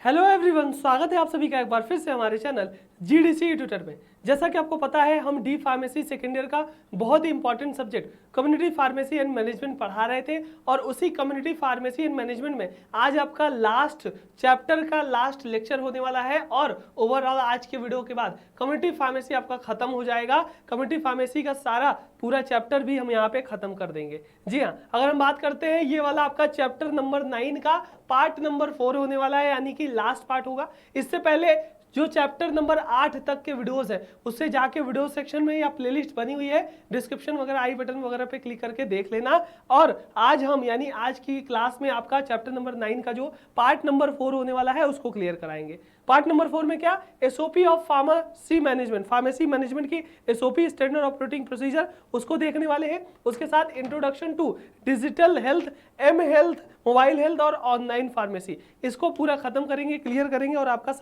Hello everyone, स्वागत है आप सभी का एक बार फिर से हमारे चैनल जीडीसी ट्यूटर में। जैसा कि आपको पता है, हम डी फार्मेसी सेकेंड ईयर का बहुत ही important subject community pharmacy and management पढ़ा रहे थे और उसी कम्युनिटी फार्मेसी एंड मैनेजमेंट में आज आपका लास्ट चैप्टर का लास्ट लेक्चर होने वाला है और ओवरऑल आज के वीडियो के बाद कम्युनिटी फार्मेसी आपका खत्म हो जाएगा। कम्युनिटी फार्मेसी का सारा पूरा चैप्टर भी हम यहाँ पे खत्म कर देंगे। जी हाँ, अगर हम बात करते हैं, ये वाला आपका चैप्टर नंबर 9 का पार्ट नंबर 4 होने वाला है, यानी कि लास्ट पार्ट होगा। इससे पहले जो चैप्टर नंबर 8 तक के वीडियोस है उससे जाके वीडियो सेक्शन में या प्लेलिस्ट बनी हुई है, डिस्क्रिप्शन वगैरह आई बटन वगैरह पे क्लिक करके देख लेना। और आज हम यानी आज की क्लास में आपका चैप्टर नंबर 9 का जो पार्ट नंबर 4 होने वाला है उसको क्लियर कराएंगे। पार्ट नंबर 4 में क्या, SOP of pharmacy management, pharmacy management की एसओपी स्टैंडर्ड ऑपरेटिंग प्रोसीजर उसको देखने वाले हैं। उसके साथ introduction to digital health, M health, mobile health और ऑनलाइन फार्मेसी, इसको पूरा खत्म करेंगे, क्लियर करेंगे और आपका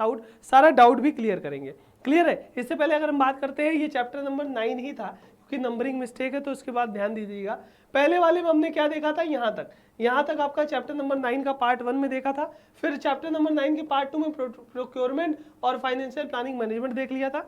सारा डाउट भी क्लियर करेंगे। क्लियर है? इससे पहले अगर हम बात करते हैं, ये चैप्टर नंबर 9 ही था क्योंकि नंबरिंग मिस्टेक है, तो उसके बाद ध्यान दीजिएगा। पहले वाले में हमने क्या देखा था, यहाँ तक आपका चैप्टर नंबर 9 का पार्ट 1 में देखा था। फिर चैप्टर नंबर 9 के पार्ट 2 में प्रोक्योरमेंट और फाइनेंशियल प्लानिंग मैनेजमेंट देख लिया था।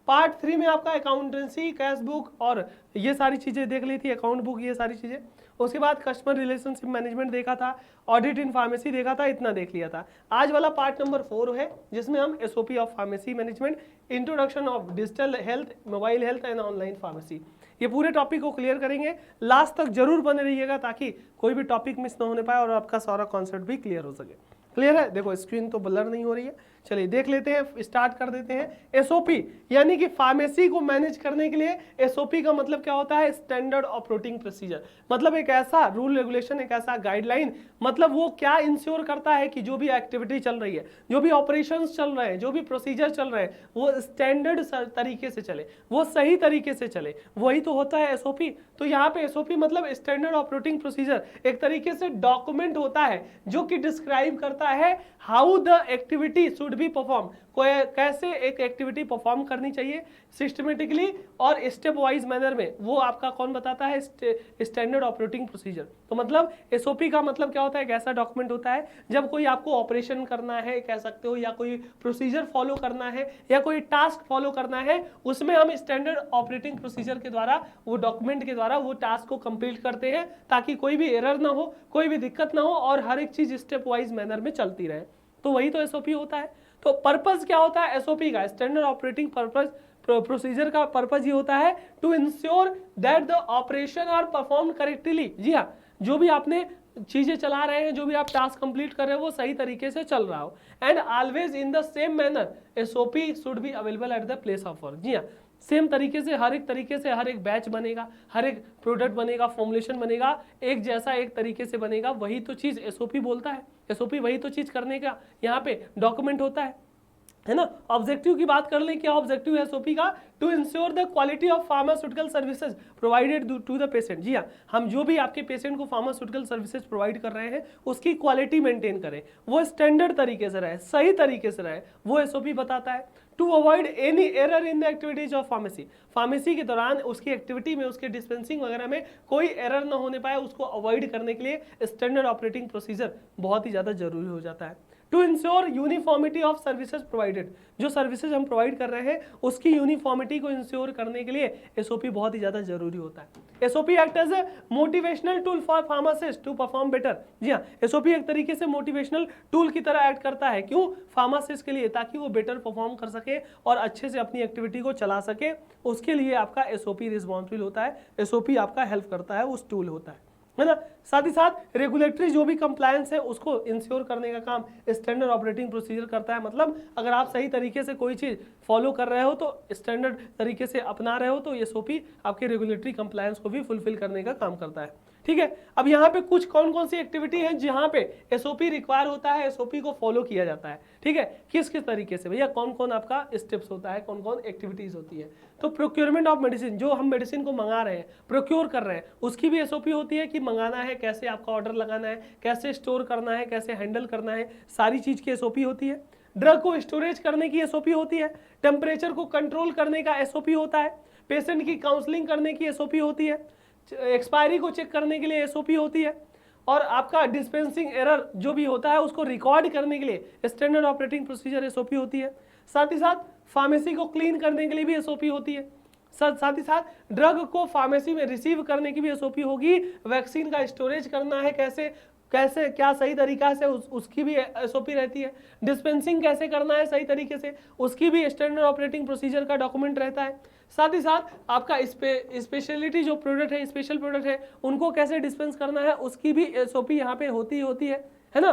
पार्ट 3 में आपका अकाउंटेंसी, कैश बुक और ये सारी चीजें देख ली थी, अकाउंट बुक, ये सारी चीजें। उसके बाद कस्टमर रिलेशनशिप मैनेजमेंट देखा था, ऑडिट इन फार्मेसी देखा था, इतना देख लिया था। आज वाला पार्ट नंबर 4 है जिसमें हम SOP of pharmacy management, introduction of digital health, mobile health and online pharmacy, ये पूरे टॉपिक को क्लियर करेंगे। लास्ट तक जरूर बने रहिएगा ताकि कोई भी टॉपिक मिस ना होने पाए और आपका सारा कॉन्सेप्ट भी क्लियर हो सके। क्लियर है? देखो स्क्रीन तो ब्लर नहीं हो रही है, चलिए देख लेते हैं, स्टार्ट कर देते हैं। एसओपी यानी कि फार्मेसी को मैनेज करने के लिए एसओपी का मतलब क्या होता है, स्टैंडर्ड ऑपरेटिंग प्रोसीजर, मतलब एक ऐसा रूल रेगुलेशन, एक ऐसा गाइडलाइन, मतलब वो क्या इंश्योर करता है कि जो भी एक्टिविटी चल रही है, जो भी ऑपरेशंस चल रहे हैं, जो भी प्रोसीजर चल रहे हैं, वो स्टैंडर्ड तरीके से चले, वो सही तरीके से चले, वही तो होता है एसओपी। तो यहाँ पे एसओपी मतलब स्टैंडर्ड ऑपरेटिंग प्रोसीजर, एक तरीके से डॉक्यूमेंट होता है जो कि डिस्क्राइब करता है how the activity should be perform, कैसे एक एक्टिविटी परफॉर्म करनी चाहिए सिस्टमेटिकली और स्टेप वाइज मैनर में, वो आपका कौन बताता है, स्टैंडर्ड ऑपरेटिंग प्रोसीजर। तो मतलब एसओपी का मतलब क्या होता है, एक ऐसा डॉक्यूमेंट होता है जब कोई आपको ऑपरेशन करना है कह सकते हो, या कोई प्रोसीजर फॉलो करना है या कोई टास्क फॉलो करना है, उसमें हम स्टैंडर्ड ऑपरेटिंग प्रोसीजर के द्वारा, वो डॉक्यूमेंट के द्वारा वो टास्क को कंप्लीट करते हैं ताकि कोई भी एरर ना हो, कोई भी दिक्कत ना हो और हर एक चीज स्टेप वाइज मैनर में चलती रहे। तो वही तो एसओपी होता है। तो पर्पस क्या होता है एसओपी का, स्टैंडर्ड ऑपरेटिंग पर्पस प्रोसीजर का पर्पस ये होता है to ensure that the operation are perform correctly. जी हाँ, जो भी आपने चीजें चला रहे हैं, जो भी आप टास्क कंप्लीट कर रहे हो, वो सही तरीके से चल रहा हो। And always in the same manner SOP should be available at the place of work. जी हाँ, सेम तरीके से, हर एक तरीके से हर एक बैच बनेगा, हर एक प्रोडक्ट बनेगा, फॉर्मुलेशन बनेगा, एक जैसा एक तरीके से बनेगा, वही तो चीज एसओपी बोलता है। एसओपी वही तो चीज करने का यहाँ पे डॉक्यूमेंट होता है ना। ऑब्जेक्टिव की बात कर लें, क्या ऑब्जेक्टिव है एसओपी का, to ensure the quality of pharmaceutical services provided to the patient. जी हाँ, हम जो भी आपके पेशेंट को फार्मास्यूटिकल सर्विसेज प्रोवाइड कर रहे हैं उसकी क्वालिटी मेंटेन करें, वो स्टैंडर्ड तरीके से रहे, सही तरीके से रहे, वो एसओपी बताता है। To avoid any error in the activities of pharmacy, pharmacy के दौरान उसकी एक्टिविटी में, उसके डिस्पेंसिंग वगैरह में कोई एरर ना होने पाए, उसको अवॉइड करने के लिए स्टैंडर्ड ऑपरेटिंग प्रोसीजर बहुत ही ज्यादा जरूरी हो जाता है। To ensure uniformity of services provided, जो सर्विसेज हम प्रोवाइड कर रहे हैं उसकी यूनिफॉर्मिटी को इंश्योर करने के लिए एसओपी बहुत ही ज्यादा जरूरी होता है। SOP act as a motivational tool for pharmacist to perform better. जी हाँ, एसओपी एक तरीके से मोटिवेशनल टूल की तरह एक्ट करता है, क्यों, फार्मासिस्ट के लिए, ताकि वो बेटर परफॉर्म कर सके और अच्छे से अपनी एक्टिविटी को चला सके, उसके लिए आपका एसओपी रिस्पॉन्सिबल होता है, एसओपी आपका हेल्प करता है, उस टूल होता है ना। साथ ही साथ रेगुलेटरी जो भी कंप्लायंस है उसको इंश्योर करने का काम स्टैंडर्ड ऑपरेटिंग प्रोसीजर करता है। मतलब अगर आप सही तरीके से कोई चीज फॉलो कर रहे हो, तो स्टैंडर्ड तरीके से अपना रहे हो, तो एसओपी आपके रेगुलेटरी कंप्लायंस को भी फुलफिल करने का काम करता है। ठीक है, अब यहाँ पे कुछ कौन कौन सी एक्टिविटी है जहाँ पे एसओपी रिक्वायर होता है, एसओपी को फॉलो किया जाता है। ठीक है, किस किस तरीके से भैया, कौन कौन आपका स्टेप्स होता है, कौन कौन एक्टिविटीज होती है। तो प्रोक्योरमेंट ऑफ मेडिसिन, जो हम मेडिसिन को मंगा रहे हैं, प्रोक्योर कर रहे हैं, उसकी भी एसओपी होती है कि मंगाना है कैसे, आपका ऑर्डर लगाना है कैसे, स्टोर करना है कैसे, हैंडल करना है, सारी चीज की एसओपी होती है। ड्रग को स्टोरेज करने की एसओपी होती है, टेम्परेचर को कंट्रोल करने का एसओपी होता है, पेशेंट की काउंसलिंग करने की एसओपी होती है, एक्सपायरी को चेक करने के लिए एसओपी होती है, और आपका डिस्पेंसिंग एरर जो भी होता है उसको रिकॉर्ड करने के लिए स्टैंडर्ड ऑपरेटिंग प्रोसीजर एसओपी होती है। साथ ही साथ फार्मेसी को क्लीन करने के लिए भी एसओपी होती है। साथ ही साथ ड्रग को फार्मेसी में रिसीव करने की भी एसओपी होगी। वैक्सीन का स्टोरेज करना है कैसे कैसे क्या सही तरीका से उसकी भी एसओपी रहती है। डिस्पेंसिंग कैसे करना है सही तरीके से उसकी भी स्टैंडर्ड ऑपरेटिंग प्रोसीजर का डॉक्यूमेंट रहता है। साथ ही साथ आपका स्पेशलिटी जो प्रोडक्ट है, स्पेशल प्रोडक्ट है, उनको कैसे डिस्पेंस करना है उसकी भी एसओपी यहाँ पे होती है ना।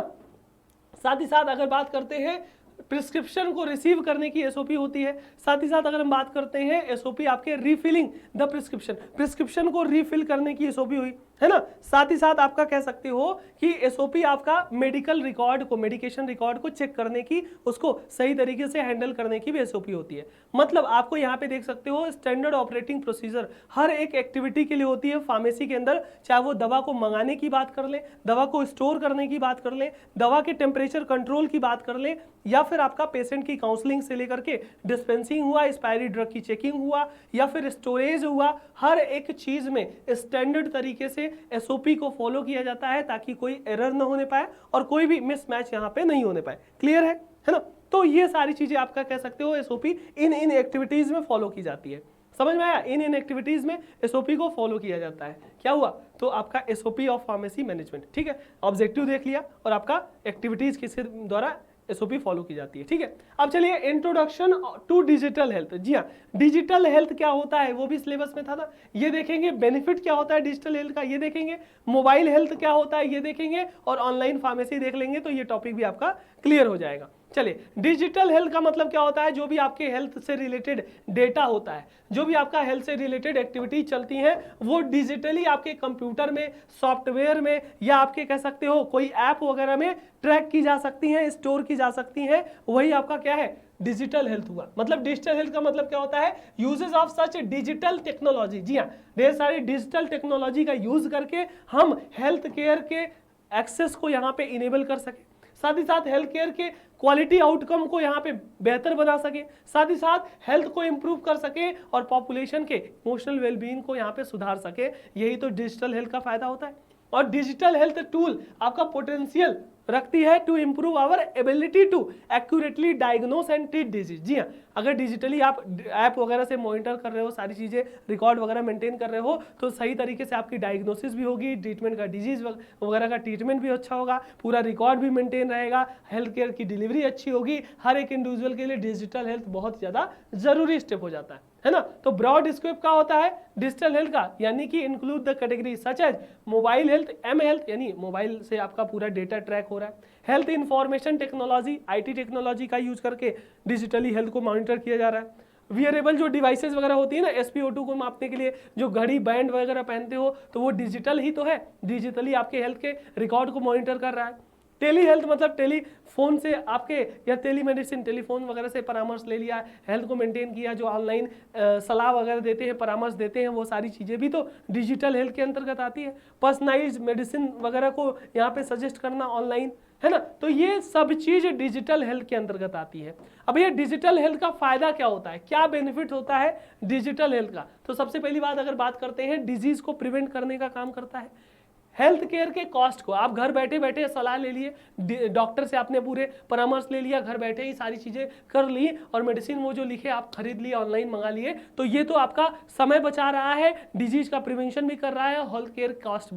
साथ ही साथ अगर बात करते हैं प्रिस्क्रिप्शन को रिसीव करने की एसओपी होती है। साथ ही साथ अगर हम बात करते हैं एसओपी आपके रीफिलिंग द प्रिस्क्रिप्शन को रीफिल करने की एसओपी हुई, है ना। साथ ही साथ आपका कह सकते हो कि एसओपी आपका मेडिकल रिकॉर्ड को, मेडिकेशन रिकॉर्ड को चेक करने की, उसको सही तरीके से हैंडल करने की भी एसओपी होती है। मतलब आपको यहाँ पे देख सकते हो स्टैंडर्ड ऑपरेटिंग प्रोसीजर हर एक एक्टिविटी के लिए होती है फार्मेसी के अंदर। चाहे वो दवा को मंगाने की बात कर ले, दवा को स्टोर करने की बात कर ले, दवा के टेम्परेचर कंट्रोल की बात कर ले, या फिर आपका पेशेंट की काउंसलिंग से लेकर के डिस्पेंसिंग हुआ, एक्सपायरी ड्रग की चेकिंग हुआ, या फिर स्टोरेज हुआ, हर एक चीज में स्टैंडर्ड तरीके से एसओपी को फॉलो किया जाता है ताकि कोई एरर न होने पाए और कोई भी मिसमैच यहाँ पे नहीं होने पाए। क्लियर है ना। तो ये सारी चीजें आपका कह सकते हो एसओपी इन एक्टिविटीज में फॉलो की जाती है। समझ में आया, इन एक्टिविटीज में एसओपी को फॉलो किया जाता है। क्या हुआ, तो आपका एसओपी ऑफ फार्मेसी मैनेजमेंट, ठीक है। ऑब्जेक्टिव देख लिया और आपका एक्टिविटीज किसके द्वारा एसओपी फॉलो की जाती है, ठीक है। अब चलिए इंट्रोडक्शन टू डिजिटल हेल्थ। जी हाँ, डिजिटल हेल्थ क्या होता है वो भी सिलेबस में था ना, ये देखेंगे। बेनिफिट क्या होता है डिजिटल हेल्थ का, ये देखेंगे। मोबाइल हेल्थ क्या होता है, ये देखेंगे। और ऑनलाइन फार्मेसी देख लेंगे तो ये टॉपिक भी आपका क्लियर हो जाएगा। चलिए, डिजिटल हेल्थ का मतलब क्या होता है, जो भी आपके हेल्थ से रिलेटेड डेटा होता है, जो भी आपका हेल्थ से रिलेटेड एक्टिविटी चलती हैं, वो डिजिटली आपके कंप्यूटर में, सॉफ्टवेयर में, या आपके कह सकते हो कोई ऐप वगैरह में ट्रैक की जा सकती हैं, स्टोर की जा सकती हैं। वही आपका क्या है, डिजिटल हेल्थ हुआ। मतलब डिजिटल हेल्थ का मतलब क्या होता है, uses of such digital technology. जी हाँ, ढेर सारी डिजिटल टेक्नोलॉजी का यूज करके हम हेल्थ केयर के एक्सेस को यहाँ पे इनेबल कर सके, साथ ही साथ हेल्थ केयर के क्वालिटी आउटकम को यहाँ पे बेहतर बना सके, साथ ही साथ हेल्थ को इंप्रूव कर सके और पॉपुलेशन के इमोशनल वेलबींग को यहाँ पे सुधार सके। यही तो डिजिटल हेल्थ का फायदा होता है। और डिजिटल हेल्थ टूल आपका पोटेंशियल रखती है to improve our ability to accurately diagnose and treat disease. जी हाँ, अगर डिजिटली आप ऐप वगैरह से मॉनिटर कर रहे हो, सारी चीज़ें रिकॉर्ड वगैरह मेंटेन कर रहे हो, तो सही तरीके से आपकी डायग्नोसिस भी होगी, ट्रीटमेंट का डिजीज वगैरह का ट्रीटमेंट भी अच्छा होगा, पूरा रिकॉर्ड भी मेंटेन रहेगा, हेल्थ केयर की डिलीवरी अच्छी होगी। हर एक इंडिविजुअल के लिए डिजिटल हेल्थ बहुत ज़्यादा जरूरी स्टेप हो जाता है ना। तो ब्रॉड स्कोप का होता है डिजिटल हेल्थ का, यानी कि include the category such as mobile health, M health, यानी मोबाइल से आपका पूरा डेटा ट्रैक हो रहा है। Health information technology, IT technology का यूज करके डिजिटली हेल्थ को मॉनिटर किया जा रहा है। वियरेबल जो डिवाइसेस वगैरह होती है ना, SpO2 को मापने के लिए जो घड़ी, बैंड वगैरह पहनते हो, तो वो डिजिटल ही तो है, डिजिटली आपके हेल्थ के रिकॉर्ड को मॉनिटर कर रहा है। टेली हेल्थ मतलब टेलीफोन से आपके, या टेली मेडिसिन, टेलीफोन वगैरह से परामर्श ले लिया, हेल्थ को मेंटेन किया, जो ऑनलाइन सलाह वगैरह देते हैं, परामर्श देते हैं, वो सारी चीज़ें भी तो डिजिटल हेल्थ के अंतर्गत आती है। पर्सनलाइज्ड मेडिसिन वगैरह को यहाँ पे सजेस्ट करना ऑनलाइन, है ना। तो ये सब चीज़ डिजिटल हेल्थ के अंतर्गत आती है। अब ये डिजिटल हेल्थ का फायदा क्या होता है, क्या बेनिफिट होता है डिजिटल हेल्थ का, तो सबसे पहली बात अगर बात करते हैं, डिजीज को प्रिवेंट करने का काम करता है। हेल्थ केयर के कॉस्ट को आप घर बैठे बैठे सलाह ले लिए, डॉक्टर से आपने पूरे परामर्श ले लिया, घर बैठे ही सारी चीज़ें कर ली, और मेडिसिन वो जो लिखे आप खरीद लिए, ऑनलाइन मंगा लिए, तो ये तो आपका समय बचा रहा है, डिजीज का प्रिवेंशन भी कर रहा है, हेल्थ केयर कॉस्ट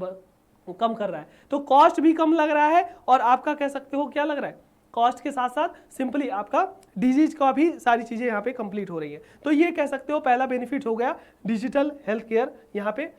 कम कर रहा है। तो कॉस्ट भी कम लग रहा है, और आपका कह सकते हो क्या लग रहा है, कॉस्ट के साथ साथ सिंपली आपका डिजीज का भी सारी चीज़ें यहाँ पे कंप्लीट हो रही है। तो ये कह सकते हो पहला बेनिफिट हो गया डिजिटल हेल्थ केयर यहाँ पे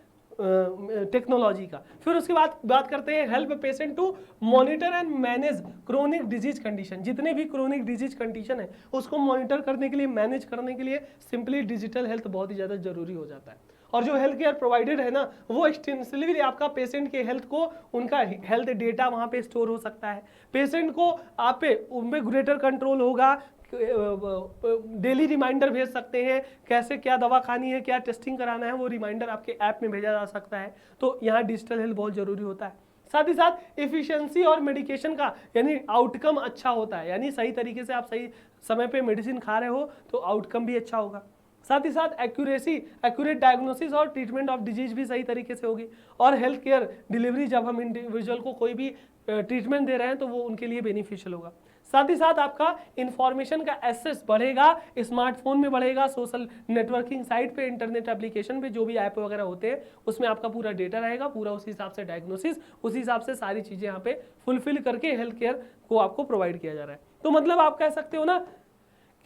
टेक्नोलॉजी का। फिर उसके बाद बात करते हैं help patient to monitor and manage chronic disease condition. जितने भी क्रोनिक डिजीज कंडीशन है उसको मॉनिटर करने के लिए, मैनेज करने के लिए सिंपली डिजिटल हेल्थ बहुत ही ज़्यादा जरूरी हो जाता है। और जो हेल्थ केयर प्रोवाइडेड है ना, वो एक्सटेंसिवली आपका पेशेंट के हेल्थ को, उनका हेल्थ डेटा वहाँ पे स्टोर हो सकता है। पेशेंट को आप पे उनमें ग्रेटर कंट्रोल होगा, डेली रिमाइंडर भेज सकते हैं, कैसे क्या दवा खानी है, क्या टेस्टिंग कराना है, वो रिमाइंडर आपके ऐप में भेजा जा सकता है। तो यहाँ डिजिटल हेल्थ बहुत ज़रूरी होता है। साथ ही साथ एफिशिएंसी और मेडिकेशन का यानी आउटकम अच्छा होता है, यानी सही तरीके से आप सही समय पे मेडिसिन खा रहे हो तो आउटकम भी अच्छा होगा। साथ ही साथ एक्यूरेट डायग्नोसिस और ट्रीटमेंट ऑफ डिजीज भी सही तरीके से होगी। और हेल्थ केयर डिलीवरी, जब हम इंडिविजुअल को कोई भी ट्रीटमेंट दे रहे हैं तो वो उनके लिए बेनिफिशियल होगा। साथ ही साथ आपका इंफॉर्मेशन का एक्सेस बढ़ेगा, स्मार्टफोन में बढ़ेगा, सोशल नेटवर्किंग साइट पे, इंटरनेट एप्लीकेशन पे, जो भी ऐप वगैरह होते हैं उसमें आपका पूरा डेटा रहेगा, पूरा उसी हिसाब से डायग्नोसिस, उसी हिसाब से सारी चीज़ें यहाँ पे फुलफिल करके हेल्थ केयर को आपको प्रोवाइड किया जा रहा है। तो मतलब आप कह सकते हो ना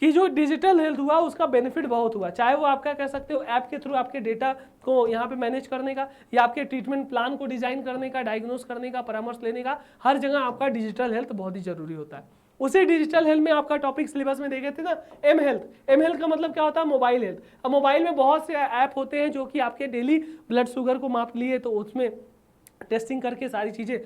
कि जो डिजिटल हेल्थ हुआ उसका बेनिफिट बहुत हुआ, चाहे वो आपका कह सकते हो ऐप के थ्रू आपके डेटा को यहाँ पे मैनेज करने का, या आपके ट्रीटमेंट प्लान को डिजाइन करने का, डायग्नोस करने का, परामर्श लेने का, हर जगह आपका डिजिटल हेल्थ बहुत ही जरूरी होता है। उसी डिजिटल हेल्थ में आपका टॉपिक सिलेबस में देखे थे ना, एम हेल्थ का मतलब क्या होता है? Mobile health. अब मोबाइल में बहुत से ऐप होते हैं जो कि आपके डेली ब्लड शुगर को माप लिए, तो उसमें टेस्टिंग करके सारी चीज़ें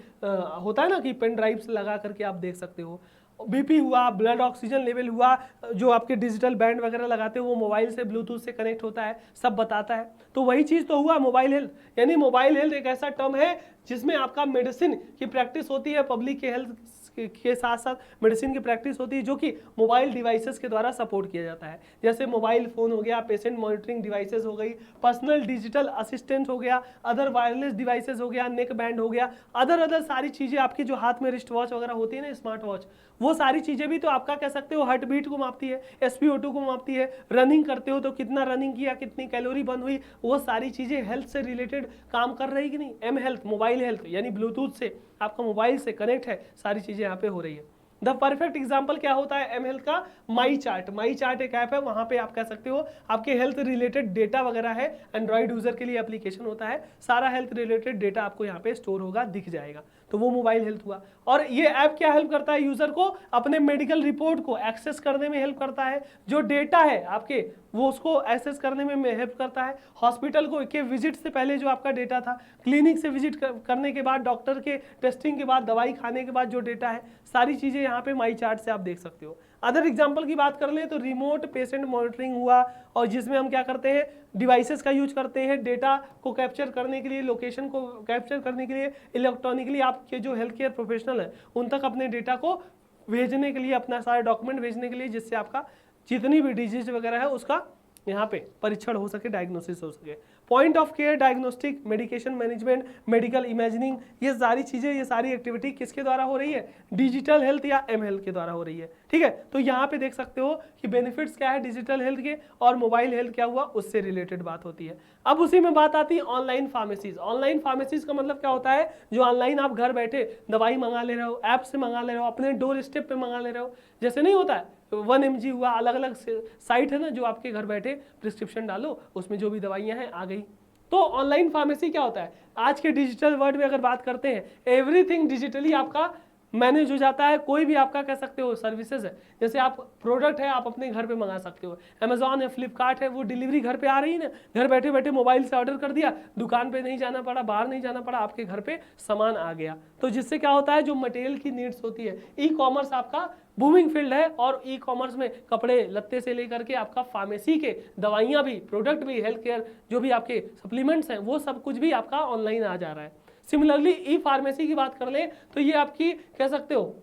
होता है ना कि पेन ड्राइव से लगा करके आप देख सकते हो। बीपी हुआ, ब्लड ऑक्सीजन लेवल हुआ, जो आपके डिजिटल बैंड वगैरह लगाते हो वो मोबाइल से ब्लूटूथ से कनेक्ट होता है, सब बताता है। तो वही चीज़ तो हुआ मोबाइल हेल्थ। यानी मोबाइल हेल्थ एक ऐसा टर्म है जिसमें आपका मेडिसिन की प्रैक्टिस होती है, पब्लिक के हेल्थ के साथ साथ मेडिसिन की प्रैक्टिस होती है, जो कि मोबाइल डिवाइसेस के द्वारा सपोर्ट किया जाता है। जैसे मोबाइल फ़ोन हो गया, पेशेंट मॉनिटरिंग डिवाइसेस हो गई, पर्सनल डिजिटल असिस्टेंट हो गया, अदर वायरलेस डिवाइसेस हो गया, नेक बैंड हो गया, अदर सारी चीज़ें आपकी जो हाथ में रिस्ट वॉच वगैरह होती है ना, स्मार्ट वॉच, वो सारी चीज़ें भी तो आपका कह सकते हो हार्ट बीट को मापती है, SpO2 को मापती है, रनिंग करते हो तो कितना रनिंग किया, कितनी कैलोरी बर्न हुई, वो सारी चीज़ें हेल्थ से रिलेटेड काम कर रही कि नहीं? एम हेल्थ, मोबाइल हेल्थ, यानी ब्लूटूथ से आपका मोबाइल से कनेक्ट है, सारी चीज़ें यहाँ पे हो रही है। द परफेक्ट एग्जाम्पल क्या होता है एम हेल्थ का? माई चार्ट एक ऐप है, वहाँ पे आप कह सकते हो आपके हेल्थ रिलेटेड डेटा वगैरह है, एंड्रॉइड यूजर के लिए एप्लीकेशन होता है, सारा हेल्थ रिलेटेड डेटा आपको यहाँ पे स्टोर होगा, दिख जाएगा। तो वो मोबाइल हेल्थ हुआ। और ये ऐप क्या हेल्प करता है? यूजर को अपने मेडिकल रिपोर्ट को एक्सेस करने में हेल्प करता है, जो डेटा है आपके वो उसको एक्सेस करने में हेल्प करता है। हॉस्पिटल को के विजिट से पहले जो आपका डेटा था, क्लिनिक से विजिट करने के बाद, डॉक्टर के टेस्टिंग के बाद, दवाई खाने के बाद जो डेटा है, सारी चीज़ें यहाँ पे माई चार्ट से आप देख सकते हो। अदर एग्जाम्पल की बात कर लें तो रिमोट पेशेंट मॉनिटरिंग हुआ, और जिसमें हम क्या करते हैं? डिवाइसेस का यूज करते हैं डेटा को कैप्चर करने के लिए, लोकेशन को कैप्चर करने के लिए, इलेक्ट्रॉनिकली आपके जो हेल्थ केयर प्रोफेशनल है उन तक अपने डेटा को भेजने के लिए, अपना सारा डॉक्यूमेंट भेजने के लिए, जिससे आपका जितनी भी डिजीज वगैरह है उसका यहाँ पे परीक्षण हो सके, डायग्नोसिस हो सके। Point of care diagnostic, medication management, medical imagining, ये सारी चीज़ें, ये सारी एक्टिविटी किसके द्वारा हो रही है? डिजिटल हेल्थ या एम हेल्थ के द्वारा हो रही है। ठीक है, तो यहाँ पे देख सकते हो कि बेनिफिट्स क्या है डिजिटल हेल्थ के, और मोबाइल हेल्थ क्या हुआ, उससे रिलेटेड बात होती है। अब उसी में बात आती है ऑनलाइन फार्मेसीज। ऑनलाइन फार्मेसीज का मतलब क्या होता है? जो ऑनलाइन आप घर बैठे दवाई मंगा ले रहे हो, ऐप से मंगा ले रहे हो, अपने डोर स्टेप पे मंगा ले रहे हो, जैसे नहीं होता है 1mg हुआ, अलग अलग साइट है ना जो आपके घर बैठे प्रिस्क्रिप्शन डालो, उसमें जो भी दवाइयाँ हैं आ गई। तो ऑनलाइन फार्मेसी क्या होता है? आज के डिजिटल वर्ल्ड में अगर बात करते हैं, एवरीथिंग डिजिटली आपका मैनेज हो जाता है। कोई भी आपका कह सकते हो सर्विसेज है, जैसे आप प्रोडक्ट है आप अपने घर पे मंगा सकते हो, अमेजॉन है, फ्लिपकार्ट है, वो डिलीवरी घर पे आ रही है ना, घर बैठे बैठे मोबाइल से ऑर्डर कर दिया, दुकान पे नहीं जाना पड़ा, बाहर नहीं जाना पड़ा, आपके घर पे सामान आ गया। तो जिससे क्या होता है, जो मटेरियल की नीड्स होती है, ई कॉमर्स आपका बूमिंग फील्ड है, और ई कॉमर्स में कपड़े लत्ते से लेकर के आपका फार्मेसी के दवाइयाँ भी, प्रोडक्ट भी, हेल्थ केयर जो भी आपके सप्लीमेंट्स हैं, वो सब कुछ भी आपका ऑनलाइन आ जा रहा है। सिमिलरली ई फार्मेसी की बात कर लें तो ये आपकी कह सकते हो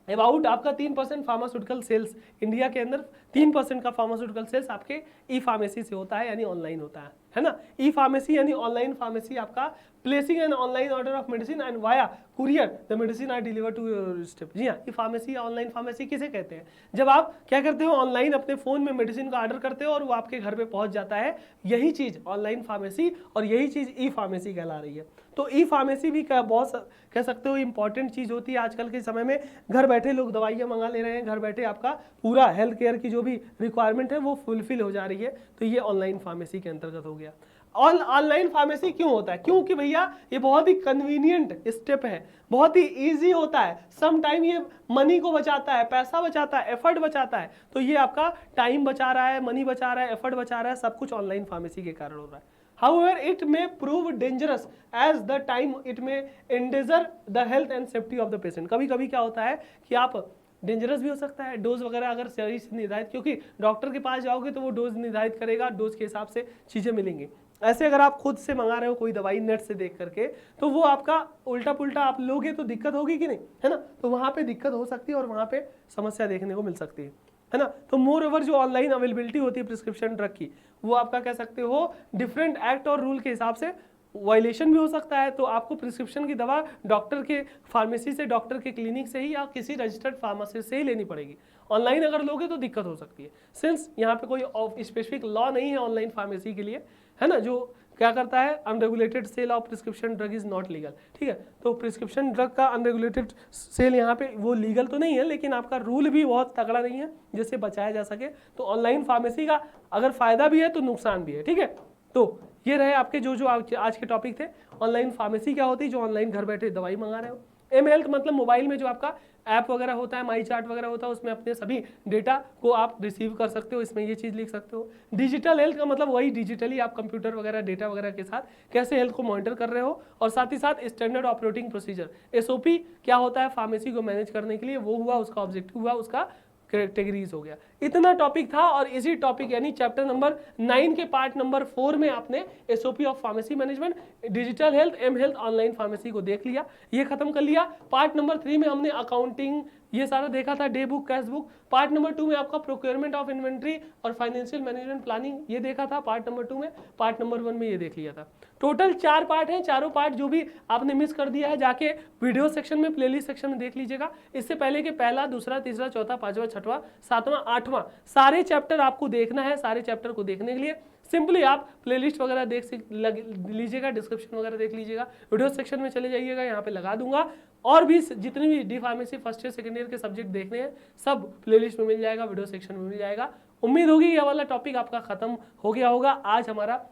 अबाउट आपका 3% फार्मास्यूटिकल सेल्स, इंडिया के अंदर 3% का फार्मास्यूटिकल सेल्स आपके ई फार्मेसी से होता है, यानी ऑनलाइन होता है ना। ई फार्मेसी यानी ऑनलाइन फार्मेसी आपका placing an online order of medicine and via courier the medicine are deliver to your step. जी हाँ, ई फार्मेसी या ऑनलाइन फार्मेसी किसे कहते हैं? जब आप क्या करते हो, ऑनलाइन अपने फ़ोन में मेडिसिन का ऑर्डर करते हो और वो आपके घर पे पहुंच जाता है, यही चीज़ ऑनलाइन फार्मेसी और यही चीज़ ई फार्मेसी कहला रही है। तो ई फार्मेसी भी बहुत कह सकते हो इंपॉर्टेंट चीज़ होती है आजकल के समय में। घर बैठे लोग दवाइयाँ मंगा ले रहे हैं, घर बैठे आपका पूरा हेल्थ केयर की जो भी रिक्वायरमेंट है वो फुलफिल हो जा रही है। तो ये ऑनलाइन फार्मेसी के अंतर्गत हो गया। और ऑनलाइन फार्मेसी क्यों होता है? क्योंकि भैया ये बहुत ही कन्वीनियंट स्टेप है, बहुत ही इजी होता है, सम टाइम ये मनी को बचाता है, पैसा बचाता है, एफर्ट बचाता है। तो ये आपका टाइम बचा रहा है, मनी बचा रहा है, एफर्ट बचा रहा है, सब कुछ ऑनलाइन फार्मेसी के कारण हो रहा है। However, it may prove dangerous as the time it may endanger the health and safety of the patient। कभी कभी क्या होता है कि आप डेंजरस भी हो सकता है, डोज वगैरह अगर सही से निर्धारित, क्योंकि डॉक्टर के पास जाओगे तो वो डोज निर्धारित करेगा, डोज के हिसाब से चीज़ें मिलेंगी। ऐसे अगर आप खुद से मंगा रहे हो कोई दवाई नेट से देख करके, तो वो आपका उल्टा पुल्टा आप लोगे तो दिक्कत होगी कि नहीं, है ना। तो वहाँ पे दिक्कत हो सकती है और वहाँ पे समस्या देखने को मिल सकती है। है ना। तो मोर ओवर जो ऑनलाइन अवेलेबिलिटी होती है प्रिस्क्रिप्शन ड्रग की, वो आपका कह सकते हो डिफरेंट एक्ट और रूल के हिसाब से वायलेशन भी हो सकता है। तो आपको प्रिस्क्रिप्शन की दवा डॉक्टर के फार्मेसी से, डॉक्टर के क्लिनिक से ही या किसी रजिस्टर्ड फार्मेसी से ही लेनी पड़ेगी। ऑनलाइन अगर लोगे तो दिक्कत हो सकती है, सिंस यहाँ पे कोई स्पेसिफिक लॉ नहीं है ऑनलाइन फार्मेसी के लिए, है ना, जो क्या करता है unregulated sale of prescription drug is not legal. ठीक है, तो प्रिस्क्रिप्शन ड्रग का अनरेगुलेटेड सेल यहाँ पे वो लीगल तो नहीं है, लेकिन आपका रूल भी बहुत तगड़ा नहीं है जिससे बचाया जा सके। तो ऑनलाइन फार्मेसी का अगर फायदा भी है तो नुकसान भी है। ठीक है, तो ये रहे आपके जो आज के टॉपिक थे। ऑनलाइन फार्मेसी क्या होती है, जो ऑनलाइन घर बैठे दवाई मंगा रहे हो। एम हेल्थ मतलब मोबाइल में जो आपका ऐप वगैरह होता है, माई चार्ट वगैरह होता है, उसमें अपने सभी डेटा को आप रिसीव कर सकते हो, इसमें ये चीज़ लिख सकते हो। डिजिटल हेल्थ का मतलब वही डिजिटली आप कंप्यूटर वगैरह डेटा वगैरह के साथ कैसे हेल्थ को मॉनिटर कर रहे हो। और साथ ही साथ स्टैंडर्ड ऑपरेटिंग प्रोसीजर SOP क्या होता है फार्मेसी को मैनेज करने के लिए, वो हुआ उसका ऑब्जेक्टिव, हुआ उसका कैटेगरीज हो गया। इतना टॉपिक था और इसी टॉपिक यानी चैप्टर नंबर 9 के पार्ट नंबर 4 में आपने SOP of pharmacy management, digital health, M health, online pharmacy को देख लिया, ये खत्म कर लिया। पार्ट नंबर 3 में हमने अकाउंटिंग ये सारा देखा था, day book, cash book. Part number 2 में आपका प्रोक्योरमेंट ऑफ इन्वेंट्री और फाइनेंशियल मैनेजमेंट प्लानिंग ये देखा था पार्ट नंबर 2 में। पार्ट नंबर 1 में ये देख लिया था। टोटल 4 पार्ट हैं, चारों पार्ट जो भी आपने मिस कर दिया है जाके वीडियो सेक्शन में, प्लेलिस्ट सेक्शन में देख लीजिएगा। इससे पहले कि पहला, दूसरा, तीसरा, चौथा, पांचवा, छठवां, सातवां, आठवां सारे चैप्टर आपको देखना है। सारे चैप्टर को देखने के लिए सिंपली आप प्लेलिस्ट वगैरह देख लीजिएगा, डिस्क्रिप्शन वगैरह देख लीजिएगा, वीडियो सेक्शन में चले जाइएगा, यहाँ पे लगा दूंगा। और भी जितने भी D pharmacy first year second year के सब्जेक्ट देखने हैं सब प्लेलिस्ट में मिल जाएगा, वीडियो सेक्शन में मिल जाएगा। उम्मीद होगी ये वाला टॉपिक आपका खत्म हो गया होगा। आज हमारा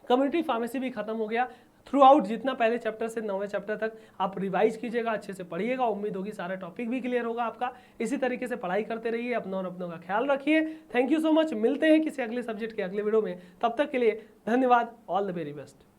कम्युनिटी फार्मेसी भी खत्म हो गया। थ्रू आउट जितना पहले चैप्टर से 9वें चैप्टर तक आप रिवाइज कीजिएगा, अच्छे से पढ़िएगा। उम्मीद होगी सारा टॉपिक भी क्लियर होगा आपका। इसी तरीके से पढ़ाई करते रहिए, अपना और अपनों का ख्याल रखिए। Thank you so much. मिलते हैं किसी अगले सब्जेक्ट के अगले वीडियो में, तब तक के लिए धन्यवाद। All the very best.